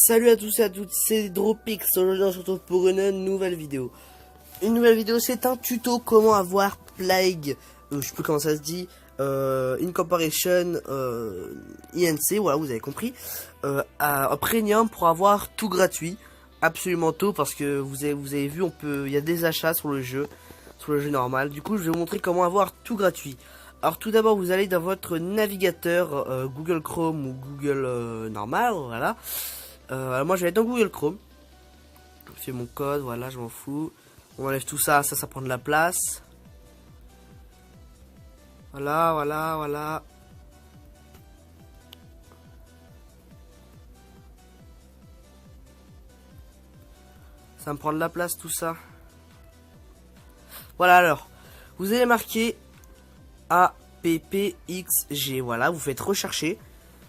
Salut à tous et à toutes, c'est Dropix. Aujourd'hui on se retrouve pour une nouvelle vidéo. Une nouvelle vidéo, c'est un tuto comment avoir Plague, je sais plus comment ça se dit, Incorporation INC, voilà vous avez compris, à Premium pour avoir tout gratuit, absolument tout, parce que vous avez vu, il y a des achats sur le jeu normal. Du coup je vais vous montrer comment avoir tout gratuit. Alors tout d'abord vous allez dans votre navigateur Google Chrome ou Google normal, voilà. Alors moi je vais être dans Google Chrome. Je fais mon code, voilà, je m'en fous. On enlève tout ça, ça prend de la place. Voilà. Ça me prend de la place tout ça. Voilà, alors, vous allez marquer APPXG, voilà, vous faites rechercher.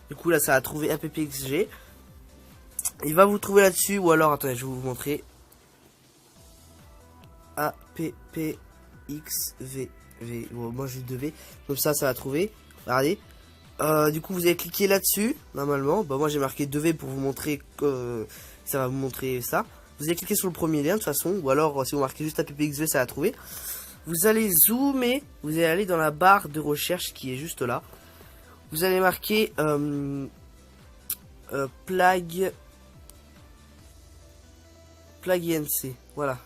Du coup là ça va trouver APPXG. Il va vous trouver là-dessus, ou alors, attendez, je vais vous montrer. APPXV. Bon, moi j'ai 2V, comme ça va trouver. Regardez. Du coup vous allez cliquer là-dessus, normalement. Bah, moi j'ai marqué 2V pour vous montrer que ça va vous montrer ça. Vous allez cliquer sur le premier lien de toute façon, ou alors si vous marquez juste APPXV, ça va trouver. Vous allez zoomer, vous allez aller dans la barre de recherche qui est juste là. Vous allez marquer Plague INC, voilà.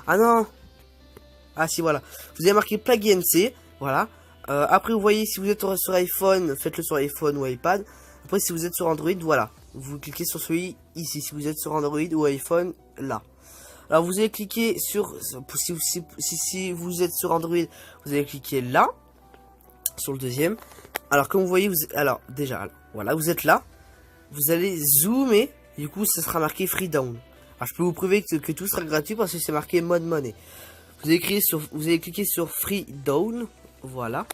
Ah non. Ah si, voilà. Vous avez marqué Plague INC, voilà. Après vous voyez, si vous êtes sur iPhone, faites-le sur iPhone ou iPad. Après si vous êtes sur Android, voilà. Vous cliquez sur celui ici, si vous êtes sur Android ou iPhone, là. Alors vous allez cliquer sur, si vous êtes sur Android, vous allez cliquer là, sur le deuxième. Alors comme vous voyez, alors déjà, voilà, vous êtes là. Vous allez zoomer, du coup ça sera marqué Free Down. Alors je peux vous prouver que tout sera gratuit parce que c'est marqué mode money. Vous allez cliquer sur Free Down, voilà.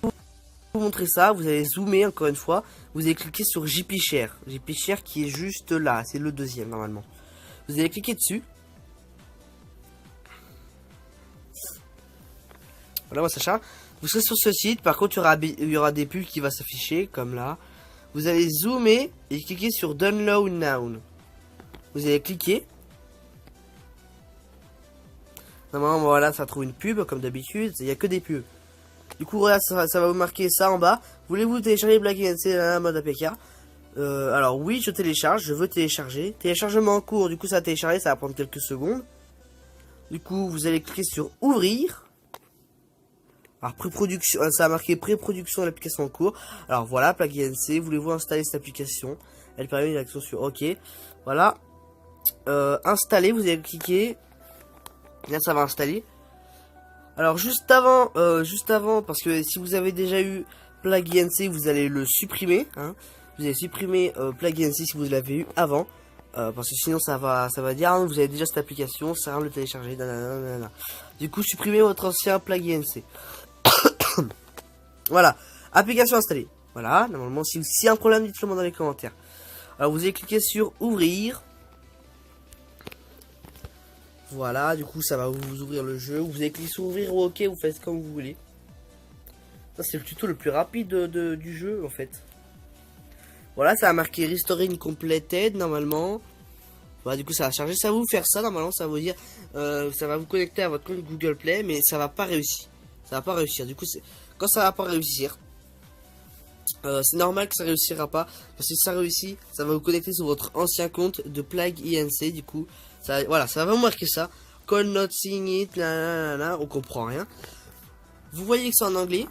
Pour vous montrer ça, vous allez zoomer encore une fois. Vous allez cliquer sur JP Share. JP Share qui est juste là, c'est le deuxième normalement. Vous allez cliquer dessus. Voilà, moi Sacha. Vous serez sur ce site, par contre il y aura des pubs qui vont s'afficher comme là. Vous allez zoomer et cliquer sur Download Now. Vous allez cliquer. Normalement voilà, ça trouve une pub comme d'habitude, il n'y a que des pubs. Du coup regarde, ça va vous marquer ça en bas. Voulez-vous télécharger Black INC mode APK? Alors oui, je télécharge, je veux télécharger. Téléchargement en cours, du coup ça va télécharger, ça va prendre quelques secondes. Du coup vous allez cliquer sur ouvrir. Alors pré-production, ça a marqué pré-production de l'application en cours. Alors voilà, Plague INC, voulez-vous installer cette application? Elle permet une action sur OK. Voilà. Installer, vous allez cliquer. Là ça va installer. Alors juste avant, parce que si vous avez déjà eu Plague INC, vous allez le supprimer. Hein. Vous allez supprimer Plague INC si vous l'avez eu avant. Parce que sinon ça va dire ah, vous avez déjà cette application, ça sert à rien de le télécharger. Nanana. Du coup supprimez votre ancien Plague INC. Voilà, application installée. Voilà, normalement si y a un problème, dites-le moi dans les commentaires. Alors vous allez cliquer sur ouvrir. Voilà, du coup ça va vous ouvrir le jeu. Vous allez cliquer sur ouvrir ou OK, vous faites comme vous voulez. Ça c'est le tuto le plus rapide du jeu en fait. Voilà, ça a marqué Restoring Completed normalement. Voilà, du coup ça va charger, ça va vous faire ça normalement, ça va vous dire, ça va vous connecter à votre compte Google Play, mais ça va pas réussir. Ça va pas réussir. Du coup, quand ça va pas réussir, c'est normal que ça réussira pas. Parce que si ça réussit, ça va vous connecter sur votre ancien compte de Plague INC. Du coup, voilà, ça va vous marquer ça. Call not seeing it, on comprend rien. Vous voyez que c'est en anglais.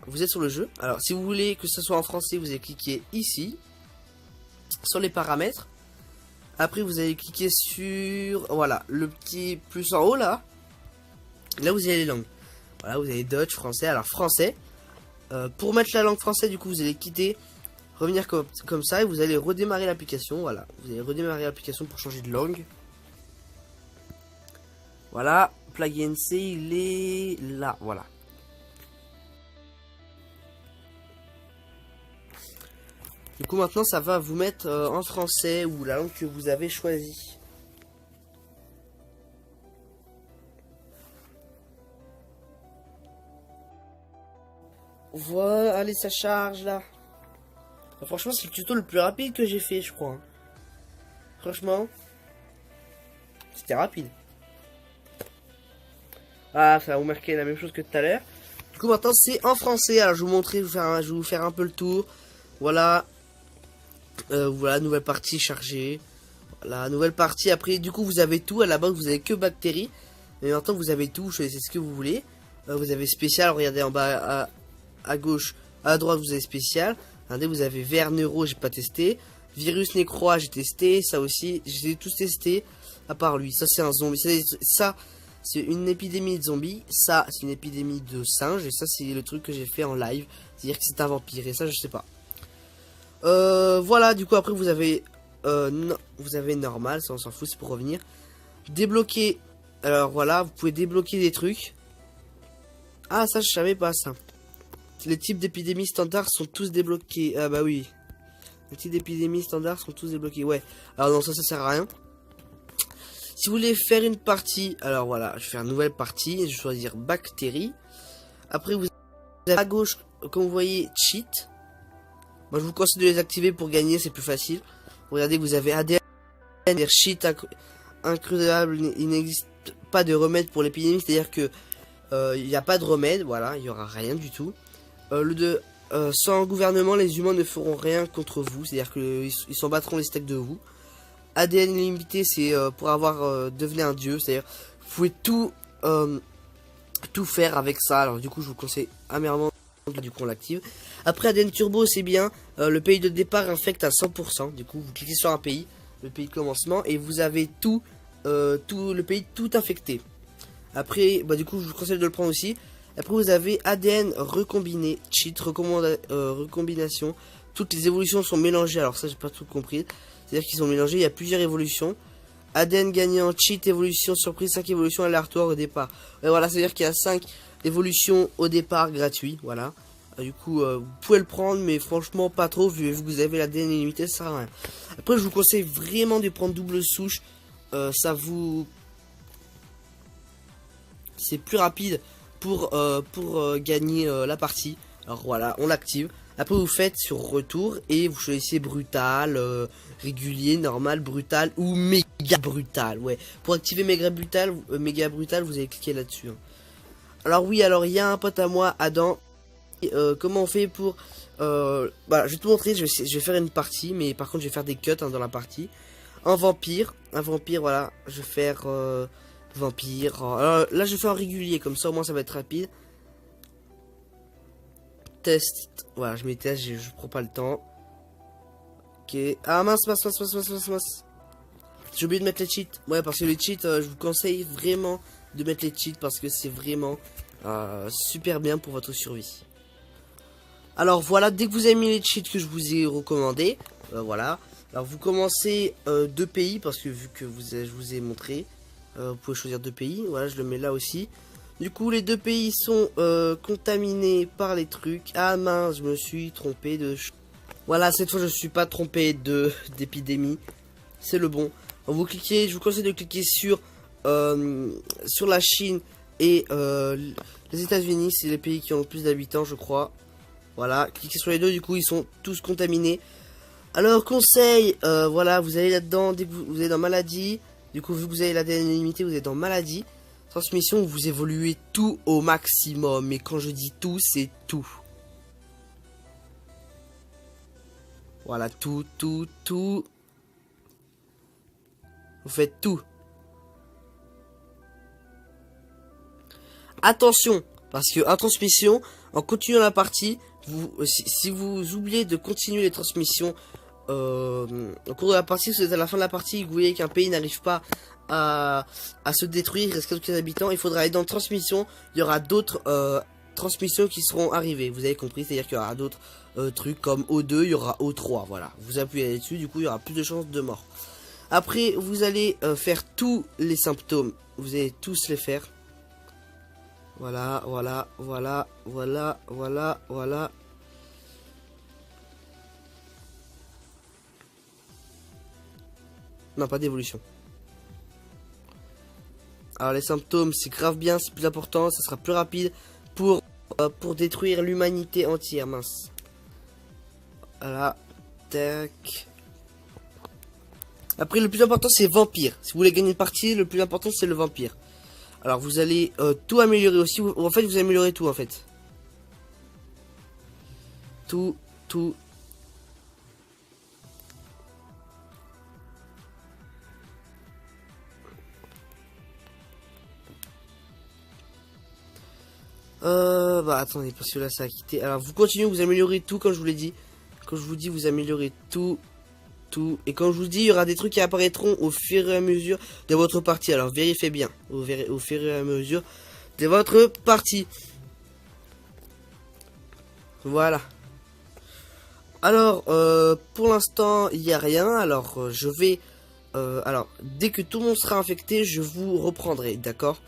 Vous êtes sur le jeu. Alors, si vous voulez que ça soit en français, vous allez cliquer ici, sur les paramètres. Après, vous allez cliquer sur, voilà, le petit plus en haut là. Là, vous avez les langues. Voilà, vous avez Dutch, français. Alors français, pour mettre la langue française, du coup, vous allez quitter, revenir comme ça, et vous allez redémarrer l'application. Voilà, vous allez redémarrer l'application pour changer de langue. Voilà, Plague INC, il est là, voilà. Du coup, maintenant, ça va vous mettre en français ou la langue que vous avez choisie. Voilà, allez, ça charge là. Franchement, c'est le tuto le plus rapide que j'ai fait, je crois. Hein. Franchement, c'était rapide. Ah, ça va vous marquer la même chose que tout à l'heure. Du coup, maintenant, c'est en français. Alors, je vais vous montrer, je vais vous faire un peu le tour. Voilà. Voilà, nouvelle partie chargée. Voilà, nouvelle partie. Après, du coup, vous avez tout. À la base, vous avez que bactéries. Mais maintenant, vous avez tout. Choisissez ce que vous voulez. Vous avez spécial. Regardez en bas à gauche. À droite, vous avez spécial. Regardez, vous avez vert, neuro, j'ai pas testé. Virus, nécroa, j'ai testé. Ça aussi, j'ai tous testé. À part lui. Ça, c'est un zombie. Ça, c'est une épidémie de zombies. Ça, c'est une épidémie de singes. Et ça, c'est le truc que j'ai fait en live. C'est-à-dire que c'est un vampire. Et ça, je sais pas. Voilà, du coup, après, vous avez... non, vous avez normal. Ça, on s'en fout, c'est pour revenir. Débloquer. Alors, voilà, vous pouvez débloquer des trucs. Ah, ça, je savais pas, ça. Les types d'épidémies standards sont tous débloqués. Ah, bah oui. Les types d'épidémies standards sont tous débloqués. Ouais. Alors, non, ça sert à rien. Si vous voulez faire une partie, alors voilà, je vais faire une nouvelle partie, je vais choisir bactéries. Après, vous avez à gauche, comme vous voyez, cheat. Moi, je vous conseille de les activer pour gagner, c'est plus facile. Regardez, vous avez ADN, cheat incroyable, il n'existe pas de remède pour l'épidémie, c'est-à-dire que il n'y a pas de remède, voilà, il n'y aura rien du tout. Sans gouvernement, les humains ne feront rien contre vous, c'est-à-dire qu'ils s'en battront les steaks de vous. ADN illimité, c'est pour avoir devenir un dieu, c'est-à-dire vous pouvez tout faire avec ça. Alors du coup, je vous conseille amèrement, du coup on l'active. Après ADN turbo, c'est bien. Le pays de départ infecte à 100%. Du coup, vous cliquez sur un pays, le pays de commencement, et vous avez tout le pays tout infecté. Après, bah du coup, je vous conseille de le prendre aussi. Après, vous avez ADN recombiné, cheat, recombination. Toutes les évolutions sont mélangées. Alors ça, j'ai pas tout compris. C'est-à-dire qu'ils sont mélangés, il y a plusieurs évolutions. ADN gagnant, cheat, évolution, surprise, 5 évolutions aléatoires au départ. Et voilà, c'est-à-dire qu'il y a 5 évolutions au départ gratuits, voilà. Du coup, vous pouvez le prendre, mais franchement pas trop, vu que vous avez l'ADN illimité, ça sert à rien. Après, je vous conseille vraiment de prendre double souche. Ça vous... C'est plus rapide pour gagner la partie. Alors voilà, on l'active. Après vous faites sur retour et vous choisissez brutal, régulier, normal, brutal ou méga brutal. Ouais. Pour activer méga brutal, vous allez cliquer là-dessus. Hein. Alors oui, alors il y a un pote à moi, Adam. Comment on fait pour... Voilà, je vais te montrer, je vais faire une partie, mais par contre je vais faire des cuts hein, dans la partie. Un vampire, voilà, je vais faire vampire. Alors, là je fais en régulier, comme ça au moins ça va être rapide. Test, voilà, je mets test, je prends pas le temps. Ok, ah mince. J'ai oublié de mettre les cheats. Ouais, parce que les cheats, je vous conseille vraiment de mettre les cheats parce que c'est vraiment super bien pour votre survie. Alors voilà, dès que vous avez mis les cheats que je vous ai recommandé, voilà. Alors vous commencez 2 pays parce que vu que je vous ai montré, vous pouvez choisir 2 pays. Voilà, je le mets là aussi. Du coup, les 2 pays sont contaminés par les trucs. Ah mince, je me suis trompé de... Voilà, cette fois, je ne suis pas trompé d'épidémie. C'est le bon. Vous cliquez, je vous conseille de cliquer sur la Chine et les États-Unis. C'est les pays qui ont le plus d'habitants, je crois. Voilà, cliquez sur les deux, du coup, ils sont tous contaminés. Alors, conseil, voilà, vous allez là-dedans, dès que vous êtes dans maladie. Du coup, vu que vous avez l'ADN illimité, vous êtes dans maladie. Transmission, vous évoluez tout au maximum. Et quand je dis tout, c'est tout. Voilà, tout. Vous faites tout. Attention, parce que en transmission, en continuant la partie, si vous oubliez de continuer les transmissions au cours de la partie, si vous êtes à la fin de la partie, vous voyez qu'un pays n'arrive pas à se détruire, il reste quelques habitants, il faudra aller dans transmission, il y aura d'autres transmissions qui seront arrivées, vous avez compris, c'est-à-dire qu'il y aura d'autres trucs comme O2, il y aura O3, voilà, vous appuyez là-dessus, du coup il y aura plus de chances de mort. Après, vous allez faire tous les symptômes, vous allez tous les faire. Voilà. Non, pas d'évolution. Alors les symptômes, c'est grave bien, c'est plus important, ça sera plus rapide pour détruire l'humanité entière, mince. Voilà, Tac. Après, le plus important, c'est vampire. Si vous voulez gagner une partie, le plus important, c'est le vampire. Alors, vous allez tout améliorer aussi. En fait, vous améliorez tout, en fait. Tout. Bah, attendez, parce que là, ça a quitté. Alors, vous continuez, vous améliorez tout, comme je vous l'ai dit. Quand je vous dis, vous améliorez tout. Et quand je vous dis, il y aura des trucs qui apparaîtront au fur et à mesure de votre partie. Alors vérifiez bien au fur et à mesure de votre partie. Voilà. Alors pour l'instant il n'y a rien. Alors je vais alors dès que tout le monde sera infecté, je vous reprendrai, d'accord.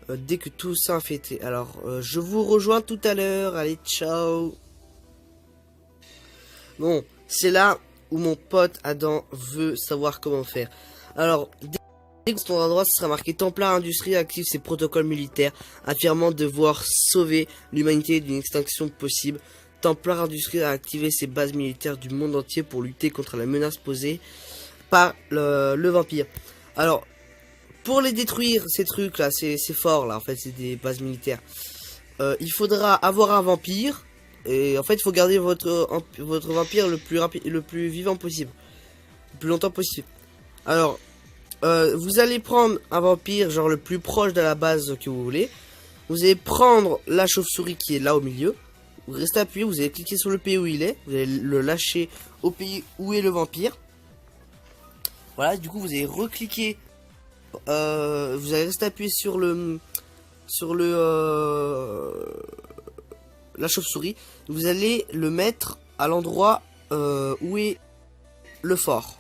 Dès que tout sera infecté. Alors je vous rejoins tout à l'heure. Allez, ciao. Bon, c'est là où mon pote Adam veut savoir comment faire. Alors, dès que ton endroit, ce sera marqué Templar Industrie active ses protocoles militaires, affirmant devoir sauver l'humanité d'une extinction possible. Templar Industrie a activé ses bases militaires du monde entier pour lutter contre la menace posée par le vampire. Alors, pour les détruire, ces trucs là, c'est fort là, en fait, c'est des bases militaires. Il faudra avoir un vampire. Et en fait, il faut garder votre vampire le plus vivant possible, le plus longtemps possible. Alors, vous allez prendre un vampire, genre le plus proche de la base que vous voulez. Vous allez prendre la chauve-souris qui est là au milieu. Vous restez appuyé, vous allez cliquer sur le pays où il est. Vous allez le lâcher au pays où est le vampire. Voilà, du coup, vous allez recliquer. Vous allez rester appuyé sur la chauve-souris, vous allez le mettre à l'endroit où est le fort.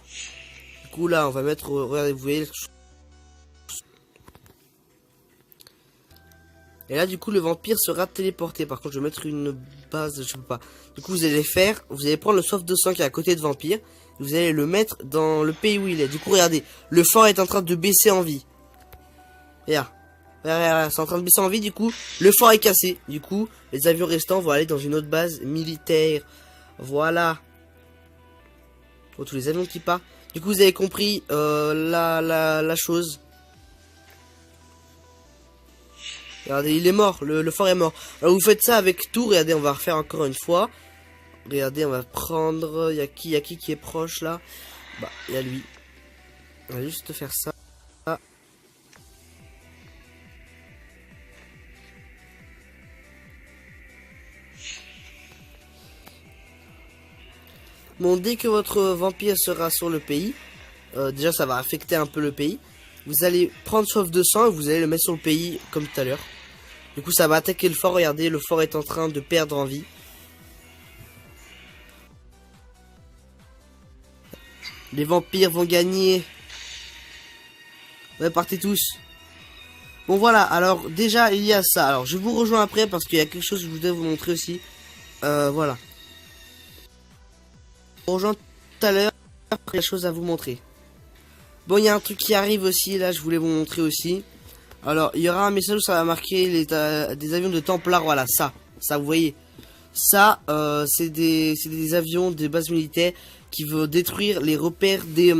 Du coup là on va mettre, regardez, vous voyez. Et là du coup le vampire sera téléporté. Par contre je vais mettre une base, je sais pas. Du coup vous allez prendre le soif de sang qui est à côté de vampire. Vous allez le mettre dans le pays où il est. Du coup regardez, le fort est en train de baisser en vie. Regarde. C'est en train de baisser en vie, du coup, le fort est cassé. Du coup, les avions restants vont aller dans une autre base militaire. Voilà. Oh, tous les avions qui partent. Du coup, vous avez compris la chose. Regardez, il est mort, le fort est mort. Alors vous faites ça avec tout, regardez, on va refaire encore une fois. Regardez, on va prendre, il y a qui est proche là. Bah, il y a lui. On va juste faire ça. Bon, dès que votre vampire sera sur le pays, déjà ça va affecter un peu le pays. Vous allez prendre soif de sang et vous allez le mettre sur le pays comme tout à l'heure. Du coup ça va attaquer le fort, regardez, le fort est en train de perdre en vie. Les vampires vont gagner. Ouais, partez tous. Bon voilà, alors déjà il y a ça. Alors je vous rejoins après parce qu'il y a quelque chose que je voudrais vous montrer aussi. Voilà. Je vous rejoins tout à l'heure, après il y a des choses à vous montrer. Bon, il y a un truc qui arrive aussi, là je voulais vous montrer aussi. Alors il y aura un message où ça va marquer des avions de Templar, voilà, ça vous voyez. Ça, c'est des avions des bases militaires qui veulent détruire les repères des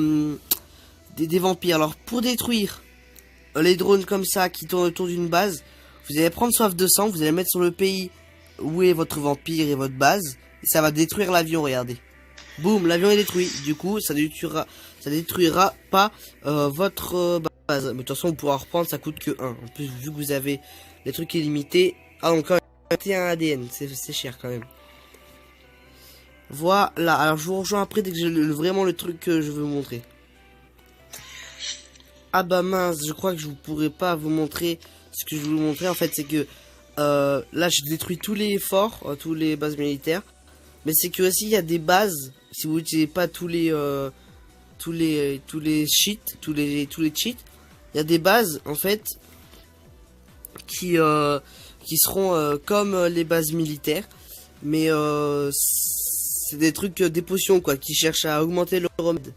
vampires. Alors pour détruire les drones comme ça qui tournent autour d'une base, vous allez prendre soif de sang, vous allez mettre sur le pays où est votre vampire et votre base, et ça va détruire l'avion, regardez. Boum, l'avion est détruit. Du coup, ça détruira pas votre base. Mais de toute façon, vous pourrez reprendre, ça coûte que 1. En plus, vu que vous avez les trucs illimités. Ah, donc quand même, 21 ADN, c'est cher quand même. Voilà, alors je vous rejoins après dès que j'ai vraiment le truc que je veux vous montrer. Ah bah mince, je crois que je ne pourrai pas vous montrer ce que je veux vous montrer. En fait, c'est que là, je détruis tous les forts, tous les bases militaires. Mais c'est que aussi, il y a des bases, si vous n'utilisez pas tous les cheats, tous les cheats, il y a des bases, en fait, qui seront comme les bases militaires. Mais c'est des trucs, des potions, quoi, qui cherchent à augmenter leur remède.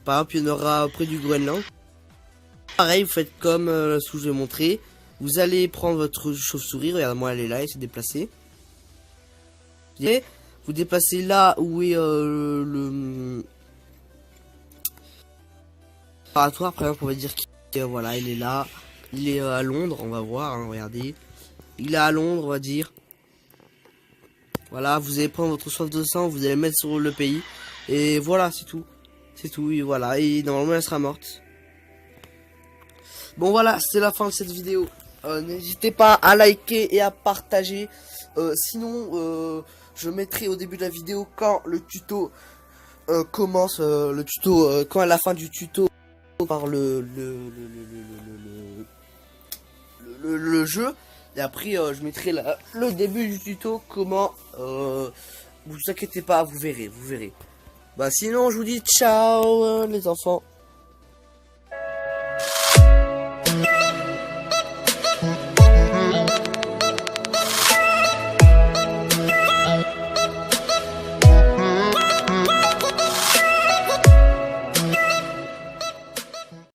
Par exemple, il y en aura près du Groenland. Pareil, vous faites comme ce que je vais montrer. Vous allez prendre votre chauve-souris, regarde-moi, elle est là, elle s'est déplacée. Vous déplacez là où est le préparatoire. Par exemple, on va dire qu'il voilà, il est là. Il est à Londres, on va voir, hein, regardez. Il est à Londres, on va dire. Voilà, vous allez prendre votre soif de sang, vous allez mettre sur le pays. Et voilà, c'est tout. C'est tout, et voilà. Et normalement, elle sera morte. Bon, voilà, c'est la fin de cette vidéo. N'hésitez pas à liker et à partager. Sinon, je mettrai au début de la vidéo quand le tuto commence. Le tuto, quand à la fin du tuto, par le jeu. Et après, je mettrai le début du tuto, comment... vous inquiétez pas, vous verrez, vous verrez. Bah sinon, je vous dis ciao les enfants.